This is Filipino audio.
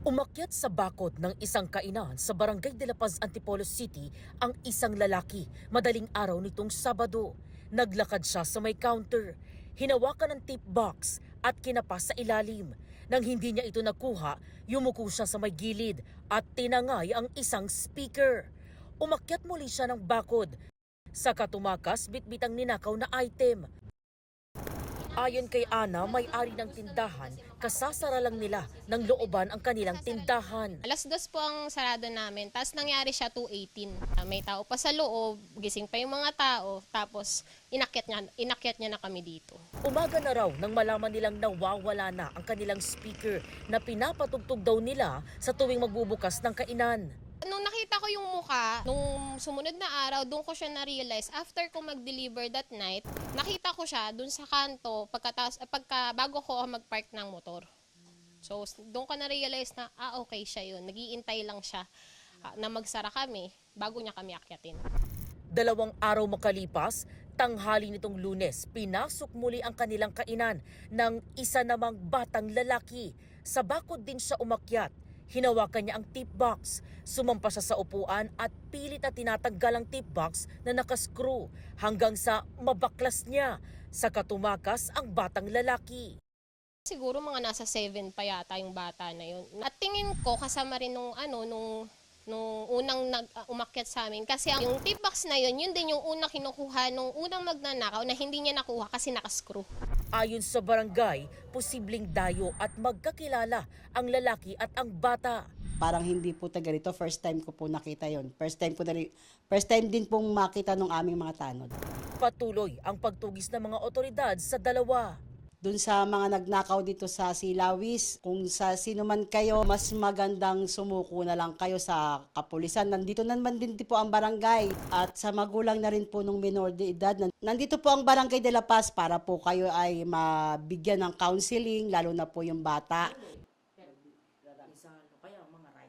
Umakyat sa bakod ng isang kainan sa Barangay de la Paz, Antipolo City ang isang lalaki madaling araw nitong Sabado. Naglakad siya sa may counter, hinawakan ng tip box at kinapa sa ilalim. Nang hindi niya ito nakuha, yumuko siya sa may gilid at tinangay ang isang speaker. Umakyat muli siya ng bakod. Sa katumakas, bitbitang ninakaw na item. Ayon kay Ana, may-ari ng tindahan, kasasara lang nila ng looban ang kanilang tindahan. Alas 2 po ang sarado namin, tapos nangyari siya 2:18. May tao pa sa loob, gising pa yung mga tao, tapos inakyat niya na kami dito. Umaga na raw nang malaman nilang nawawala na ang kanilang speaker na pinapatugtog daw nila sa tuwing magbubukas ng kainan. Nung nakita ko yung muka, nung sumunod na araw, doon ko siya na-realize. After ko mag-deliver that night, nakita ko siya doon sa kanto bago ko mag-park ng motor. So, doon ko na-realize na, okay siya yun. Nag-iintay lang siya na magsara kami bago niya kami akyatin. 2 araw makalipas, tanghali nitong Lunes, pinasok muli ang kanilang kainan ng isa namang batang lalaki. Sa bakod din siya umakyat. Hinawakan niya ang tip box. Sumampa siya sa upuan at pilit na tinatanggal ang tip box na nakascrew hanggang sa mabaklas niya. Sa katumakas ang batang lalaki. Siguro mga nasa 7 pa yata yung bata na yun. At tingin ko kasama rin nung unang umakyat sa amin. Kasi yung tip box na yun din yung unang kinukuha nung unang magnanakaw na hindi niya nakuha kasi nakascrew. Ayon sa barangay, posibleng dayo at magkakilala ang lalaki at ang bata. Parang hindi po taga rito, first time ko po nakita yon. First time din pong makita ng aming mga tanod. Patuloy ang pagtugis ng mga otoridad sa dalawa. Doon sa mga nagnakaw dito sa Silawis, kung sa sino man kayo, mas magandang sumuko na lang kayo sa kapulisan. Nandito naman din po ang barangay at sa magulang na rin po ng minor de edad. Nandito po ang Barangay de la Paz para po kayo ay mabigyan ng counseling, lalo na po yung bata.